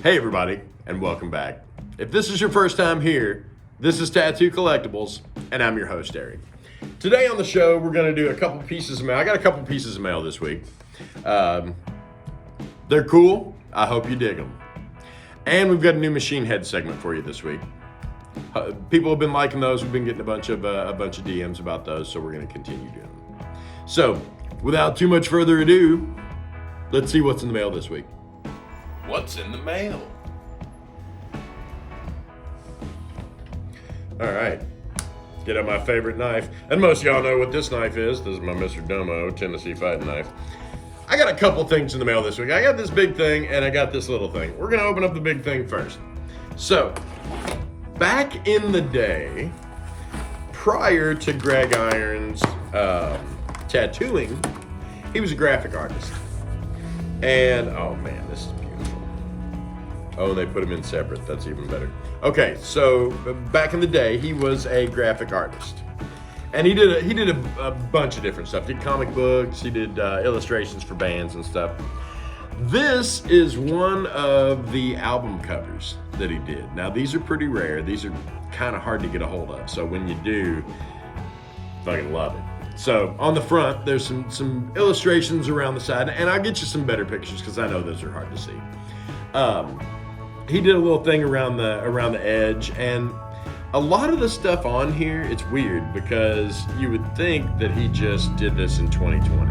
Hey everybody, and welcome back. If this is your first time here, this is Tattoo Collectables, and I'm your host, Aaron. Today on the show, we're going to do a couple pieces of mail. I got a couple pieces of mail this week. They're cool. I hope you dig them. And we've got a new machine head segment for you this week. People have been liking those. We've been getting a bunch of DMs about those, so we're going to continue doing them. So, without too much further ado, let's see what's in the mail this week. What's in the mail? All right, get out my favorite knife. And most of y'all know what this knife is. This is my Mr. Domo Tennessee fighting knife. I got a couple things in the mail this week. I got this big thing and I got this little thing. We're gonna open up the big thing first. So, back in the day, prior to Greg Iron's tattooing, he was a graphic artist. And, oh man, this is beautiful. Oh, they put them in separate. That's even better. Okay, so back in the day, he was a graphic artist. And he did a bunch of different stuff. He did comic books, he did illustrations for bands and stuff. This is one of the album covers that he did. Now, these are pretty rare. These are kind of hard to get a hold of. So when you do, fucking love it. So on the front, there's some illustrations around the side, and I'll get you some better pictures because I know those are hard to see. He did a little thing around the edge, and a lot of the stuff on here, it's weird because you would think that he just did this in 2020.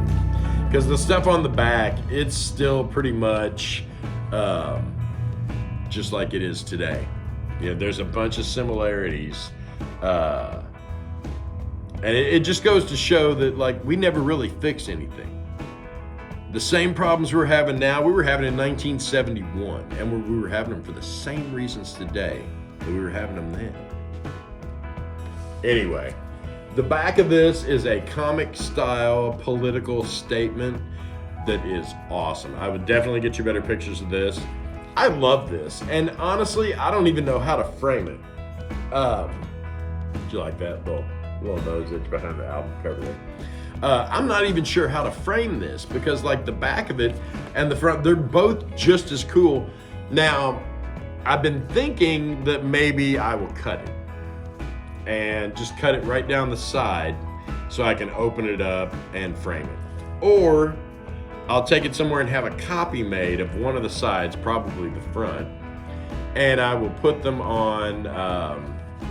Because the stuff on the back, it's still pretty much just like it is today. You know, there's a bunch of similarities. And it just goes to show that, like, we never really fix anything. The same problems we're having now, we were having in 1971, and we were having them for the same reasons today that we were having them then. Anyway, the back of this is a comic-style political statement that is awesome. I would definitely get you better pictures of this. I love this, and honestly, I don't even know how to frame it. Did you like that little nose itch behind the album cover there? I'm not even sure how to frame this because, like, the back of it and the front, they're both just as cool. Now, I've been thinking that maybe I will cut it and just cut it right down the side so I can open it up and frame it. Or I'll take it somewhere and have a copy made of one of the sides, probably the front, and I will put them on,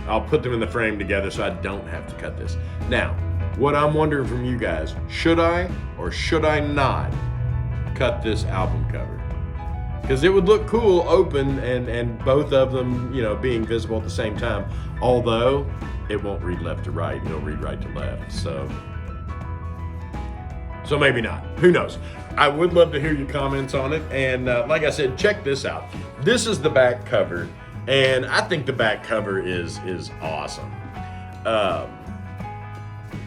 I'll put them in the frame together so I don't have to cut this. Now, what I'm wondering from you guys, should I or should I not cut this album cover? Because it would look cool open and both of them, you know, being visible at the same time. Although it won't read left to right, it'll read right to left. So maybe not. Who knows? I would love to hear your comments on it. And like I said, check this out. This is the back cover, and I think the back cover is awesome.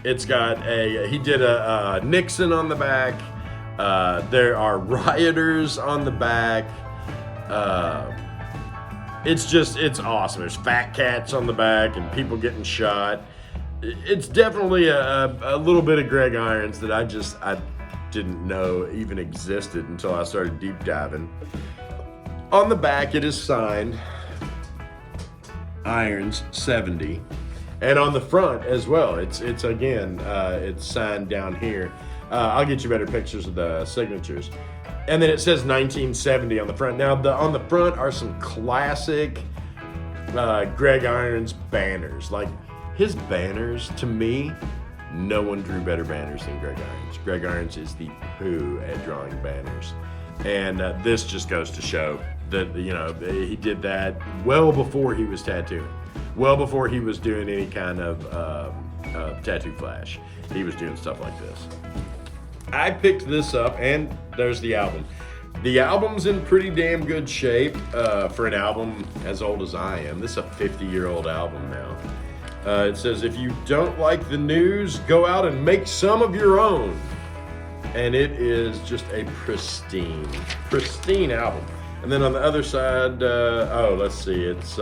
It's got he did a Nixon on the back. There are rioters on the back. It's awesome. There's fat cats on the back and people getting shot. It's definitely a little bit of Greg Irons that I didn't know even existed until I started deep diving. On the back, it is signed Irons 70. And on the front as well, it's again, it's signed down here. I'll get you better pictures of the signatures. And then it says 1970 on the front. Now, on the front are some classic Greg Irons banners. Like, his banners, to me, no one drew better banners than Greg Irons. Greg Irons is the poo at drawing banners. And this just goes to show that, you know, he did that well before he was tattooing. Well before he was doing any kind of tattoo flash. He was doing stuff like this. I picked this up, and there's the album. The album's in pretty damn good shape for an album as old as I am. This is a 50-year-old album now. It says, if you don't like the news, go out and make some of your own. And it is just a pristine album. And then on the other side, let's see, it's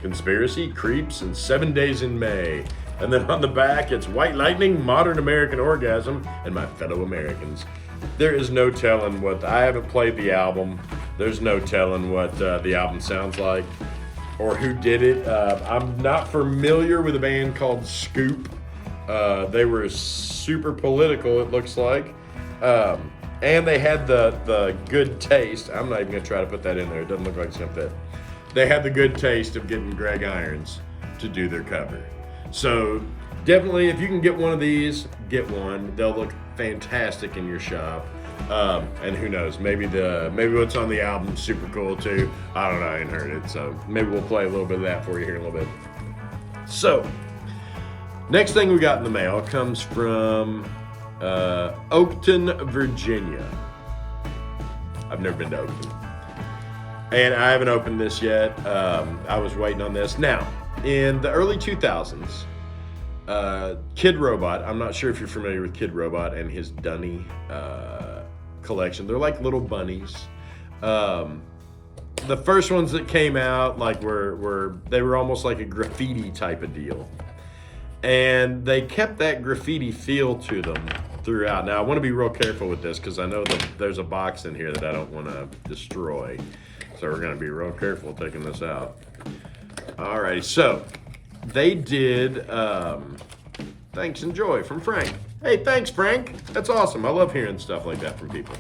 Conspiracy, Creeps, and 7 Days in May. And then on the back, it's White Lightning, Modern American Orgasm, and My Fellow Americans. There is no telling what, I haven't played the album. There's no telling what the album sounds like or who did it. I'm not familiar with a band called Scoop. They were super political, it looks like. And they had the good taste. I'm not even going to try to put that in there. It doesn't look like it's going to fit. They had the good taste of getting Greg Irons to do their cover. So definitely, if you can get one of these, get one. They'll look fantastic in your shop. And who knows, maybe what's on the album is super cool too. I don't know, I ain't heard it. So maybe we'll play a little bit of that for you here in a little bit. So, next thing we got in the mail comes from Oakton, Virginia. I've never been to Oakton. And I haven't opened this yet. I was waiting on this. Now, in the early 2000s, Kid Robot, I'm not sure if you're familiar with Kid Robot and his Dunny collection. They're like little bunnies. The first ones that came out were almost like a graffiti type of deal. And they kept that graffiti feel to them throughout. Now, I want to be real careful with this because I know that there's a box in here that I don't want to destroy. So we're going to be real careful taking this out. Alrighty, so they did Thanks and Joy from Frank. Hey, thanks, Frank. That's awesome. I love hearing stuff like that from people.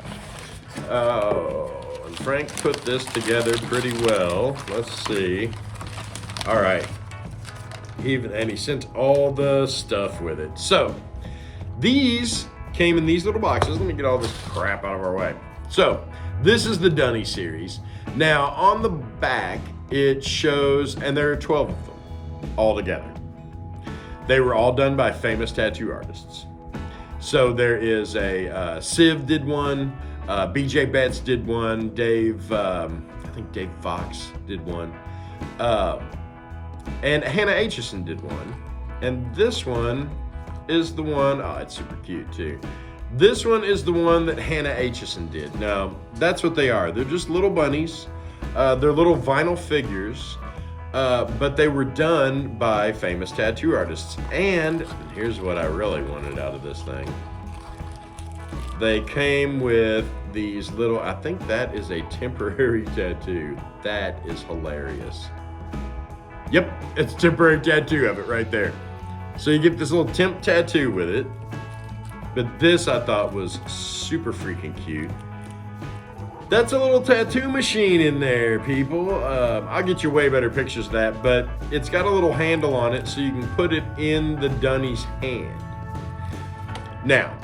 And Frank put this together pretty well. Let's see. All right. And he sent all the stuff with it. So these came in these little boxes. Let me get all this crap out of our way. So this is the Dunny series. Now on the back, it shows, and there are 12 of them all together. They were all done by famous tattoo artists. So there is a Civ did one, BJ Betts did one, I think Dave Fox did one, and Hannah Aitchison did one. And this one is the one, oh, it's super cute too. This one is the one that Hannah Aitchison did. Now, that's what they are. They're just little bunnies. They're little vinyl figures. But they were done by famous tattoo artists. And here's what I really wanted out of this thing. They came with these little, I think that is a temporary tattoo. That is hilarious. Yep, it's a temporary tattoo of it right there. So you get this little temp tattoo with it. But this I thought was super freaking cute. That's a little tattoo machine in there, people. I'll get you way better pictures of that, but it's got a little handle on it so you can put it in the Dunny's hand. Now,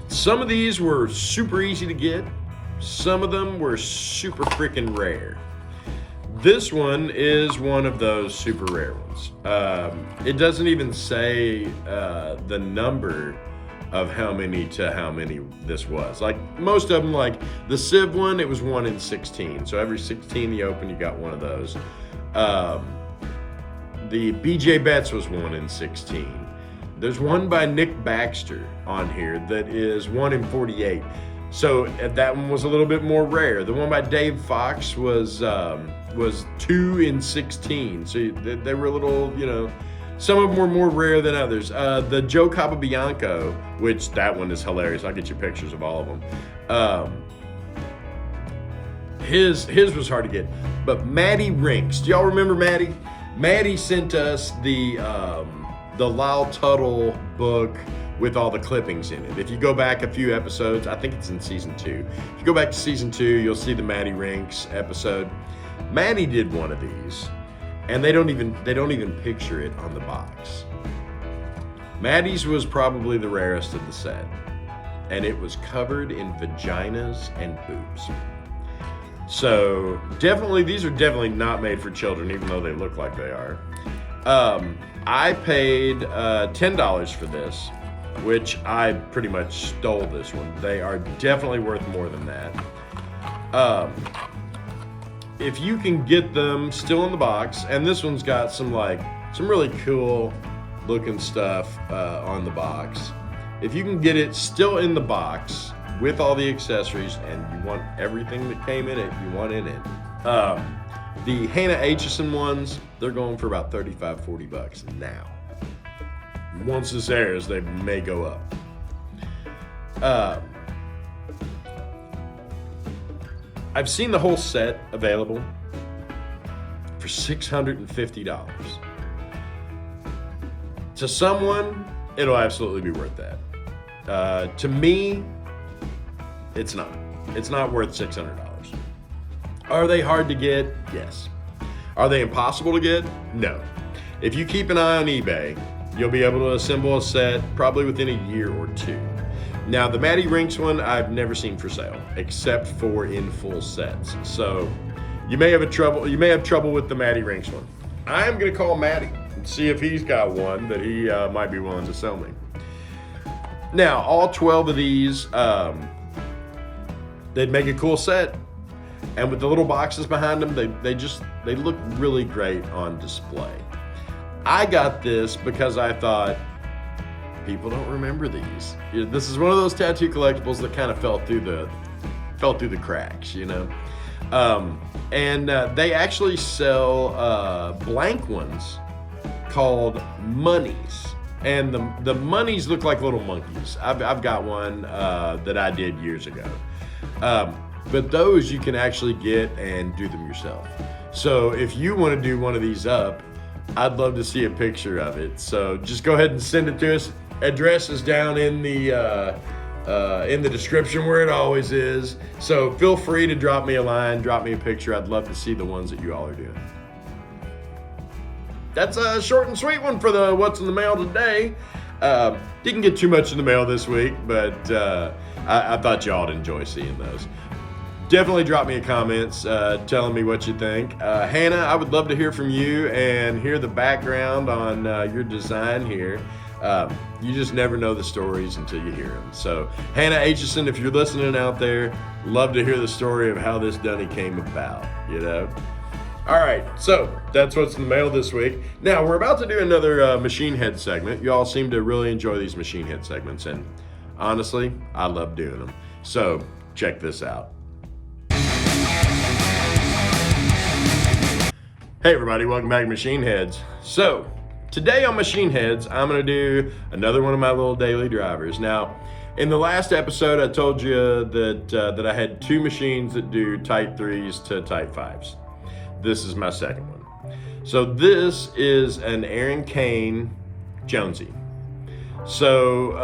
some of these were super easy to get. Some of them were super freaking rare. This one is one of those super rare ones. It doesn't even say the number of how many this was. Like most of them, like the Civ one, it was 1 in 16. So every 16 you open, you got one of those. The BJ Betts was 1 in 16. There's one by Nick Baxter on here that is 1 in 48. So that one was a little bit more rare. The one by Dave Fox was 2 in 16. So they were a little, some of them were more rare than others. The Joe Capobianco, which that one is hilarious. I'll get you pictures of all of them. His was hard to get. But Maddie Rinks, do y'all remember Maddie? Maddie sent us the Lyle Tuttle book with all the clippings in it. If you go back a few episodes, I think it's in season 2. If you go back to season 2, you'll see the Maddie Rinks episode. Maddie did one of these. And they don't even picture it on the box. Maddie's was probably the rarest of the set. And it was covered in vaginas and boobs. So these are definitely not made for children, even though they look like they are. I paid $10 for this, which I pretty much stole this one. They are definitely worth more than that. If you can get them still in the box, and this one's got some really cool looking stuff on the box. If you can get it still in the box with all the accessories, and you want everything that came in it, you want in it. The Hannah Aitchison ones, they're going for about $35-40 now. Once this airs, they may go up. I've seen the whole set available for $650. To someone, it'll absolutely be worth that. To me, it's not. It's not worth $600. Are they hard to get? Yes. Are they impossible to get? No. If you keep an eye on eBay, you'll be able to assemble a set probably within a year or two. Now, the Matty Rinks one, I've never seen for sale, except for in full sets. So you may have trouble with the Matty Rinks one. I'm gonna call Matty and see if he's got one that he might be willing to sell me. Now, all 12 of these, they'd make a cool set. And with the little boxes behind them, they look really great on display. I got this because I thought, people don't remember these. This is one of those tattoo collectibles that kind of fell through the cracks, you know. They actually sell blank ones called Monies, and the Monies look like little monkeys. I've got one that I did years ago. But those you can actually get and do them yourself. So if you want to do one of these up, I'd love to see a picture of it. So just go ahead and send it to us. Address is down in the description where it always is. So feel free to drop me a line, drop me a picture. I'd love to see the ones that you all are doing. That's a short and sweet one for the What's in the Mail today. Didn't get too much in the mail this week, but I thought y'all would enjoy seeing those. Definitely drop me a comments telling me what you think. Hannah, I would love to hear from you and hear the background on your design here. You just never know the stories until you hear them. So Hannah Aitchison, if you're listening out there, love to hear the story of how this dunny came about, you know? All right, so that's what's in the mail this week. Now, we're about to do another machine head segment. You all seem to really enjoy these machine head segments, and honestly, I love doing them. So check this out. Hey everybody, welcome back to Machine Heads. So, today on Machine Heads, I'm gonna do another one of my little daily drivers. Now, in the last episode, I told you that I had two machines that do type 3s to type 5s. This is my second one. So this is an Aaron Cain Jonesy. So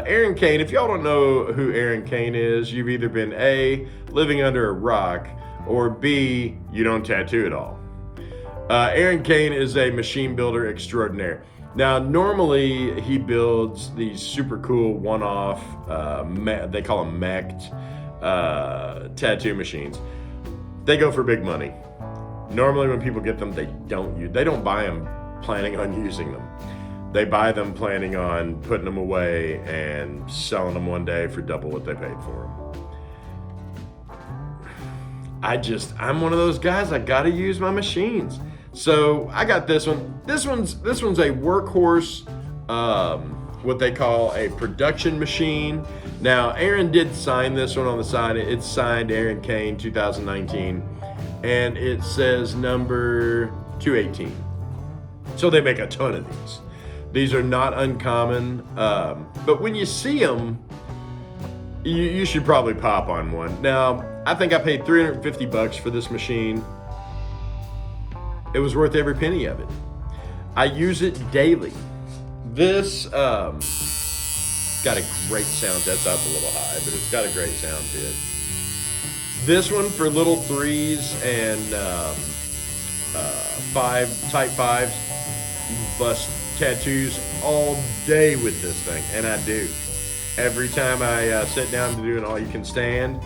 Aaron Cain, if y'all don't know who Aaron Cain is, you've either been A, living under a rock, or B, you don't tattoo at all. Aaron Cain is a machine builder extraordinaire. Now, normally he builds these super cool one-off, they call them mech'd tattoo machines. They go for big money. Normally when people get them, they don't buy them planning on using them. They buy them planning on putting them away and selling them one day for double what they paid for them. I'm one of those guys, I gotta use my machines. So I got this one. This one's a workhorse, what they call a production machine. Now, Aaron did sign this one on the side. It's signed Aaron Cain 2019, and it says number 218. So they make a ton of these. These are not uncommon, but when you see them, you should probably pop on one. Now, I think I paid $350 for this machine. It was worth every penny of it. I use it daily. This got a great sound. That's up a little high, but it's got a great sound to it. This one for little 3s and type 5s, you can bust tattoos all day with this thing, and I do. Every time I sit down to do an all-you-can-stand,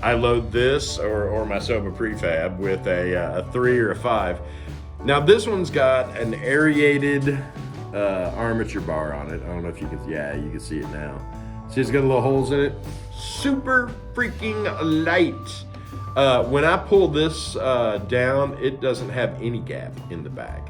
I load this or my Soba prefab with a 3 or a 5. Now this one's got an aerated armature bar on it. I don't know if you can, you can see it now. See, it's got little holes in it. Super freaking light. When I pull this down, it doesn't have any gap in the back.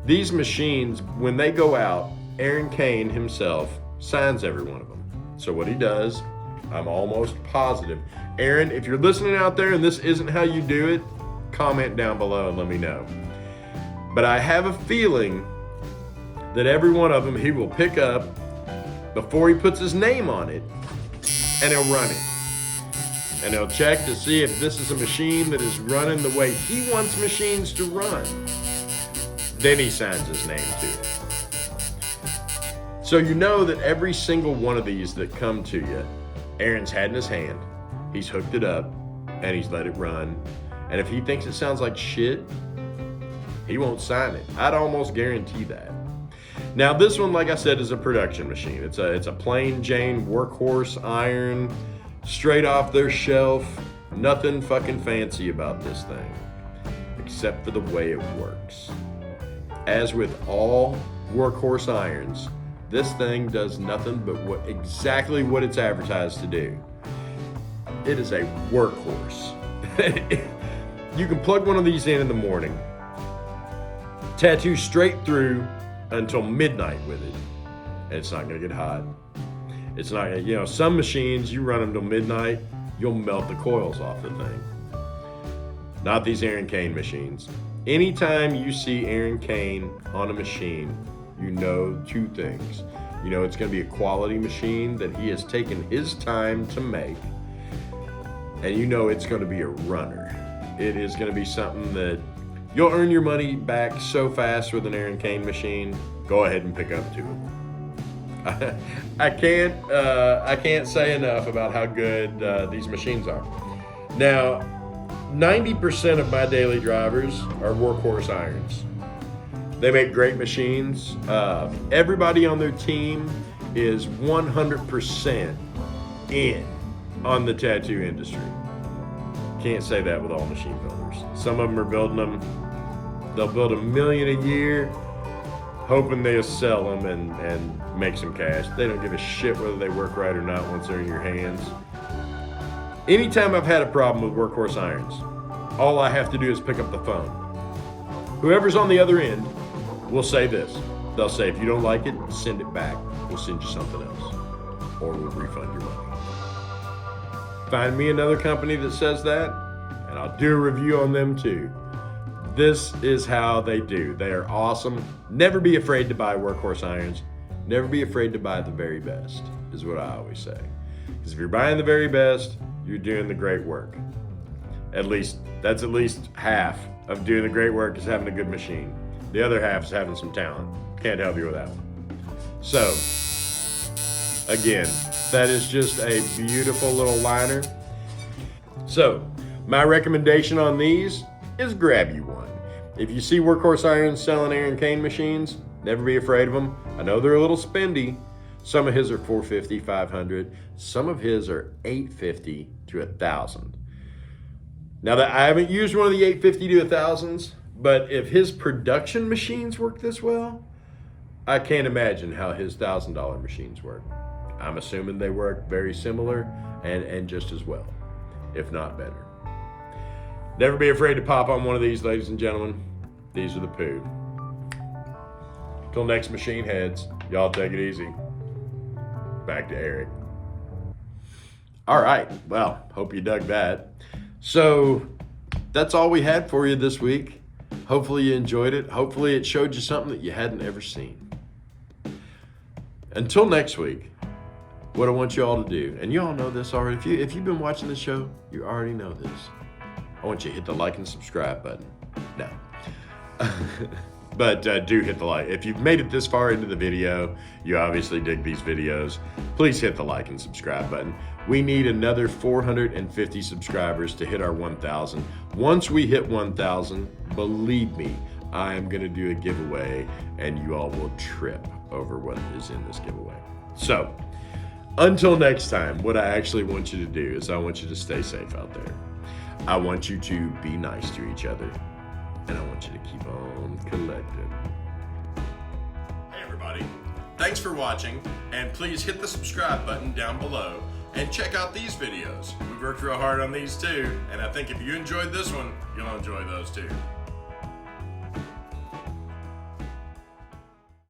These machines, when they go out, Aaron Cain himself signs every one of them. So what he does, I'm almost positive. Aaron, if you're listening out there and this isn't how you do it, comment down below and let me know. But I have a feeling that every one of them he will pick up before he puts his name on it, and he'll run it. and he'll check to see if this is a machine that is running the way he wants machines to run. Then he signs his name to it. So you know that every single one of these that come to you, Aaron's had in his hand, he's hooked it up, and he's let it run. And if he thinks it sounds like shit, he won't sign it. I'd almost guarantee that. Now this one, like I said, is a production machine. It's a plain Jane workhorse iron, straight off their shelf. Nothing fucking fancy about this thing, except for the way it works. As with all workhorse irons, this thing does nothing but exactly what it's advertised to do. It is a workhorse. You can plug one of these in the morning, tattoo straight through until midnight with it, and it's not gonna get hot. It's not gonna, you know, some machines, you run them till midnight, you'll melt the coils off the thing. Not these Aaron Cain machines. Anytime you see Aaron Cain on a machine, you know two things. You know it's gonna be a quality machine that he has taken his time to make, and you know it's gonna be a runner. It is gonna be something that you'll earn your money back so fast with an Aaron Cain machine. Go ahead and pick up two of them. I can't say enough about how good these machines are. Now, 90% of my daily drivers are workhorse irons. They make great machines. Everybody on their team is 100% in on the tattoo industry. Can't say that with all machine builders. Some of them are building them. They'll build $1 million a year, hoping they'll sell them and make some cash. They don't give a shit whether they work right or not once they're in your hands. Anytime I've had a problem with workhorse irons, all I have to do is pick up the phone. Whoever's on the other end will say this. They'll say, if you don't like it, send it back. We'll send you something else, or we'll refund your money. Find me another company that says that, and I'll do a review on them too. This is how they do. They are awesome. Never be afraid to buy workhorse irons. Never be afraid to buy the very best, is what I always say. Because if you're buying the very best, you're doing the great work. That's at least half of doing the great work is having a good machine. The other half is having some talent. Can't help you with that one. So, again, that is just a beautiful little liner. So, my recommendation on these is grab you one. If you see workhorse irons selling Aaron Cain machines, never be afraid of them. I know they're a little spendy. Some of his are $450, $500. Some of his are $850 to $1,000. Now that I haven't used one of the $850 to $1,000s, but if his production machines work this well, I can't imagine how his $1,000 machines work. I'm assuming they work very similar and just as well, if not better. Never be afraid to pop on one of these, ladies and gentlemen. These are the poo. Till next machine heads, y'all take it easy. Back to Eric. All right, well, hope you dug that. So that's all we had for you this week. Hopefully you enjoyed it. Hopefully it showed you something that you hadn't ever seen. Until next week, what I want you all to do, and you all know this already. If you've been watching this show, you already know this. I want you to hit the like and subscribe button. No. But do hit the like. If you've made it this far into the video, you obviously dig these videos. Please hit the like and subscribe button. We need another 450 subscribers to hit our 1,000. Once we hit 1,000, believe me, I am going to do a giveaway, and you all will trip over what is in this giveaway. So, until next time, what I actually want you to do is I want you to stay safe out there. I want you to be nice to each other, and I want you to keep on collecting. Hey everybody, thanks for watching, and please hit the subscribe button down below and check out these videos. We worked real hard on these too, and I think if you enjoyed this one, you'll enjoy those too.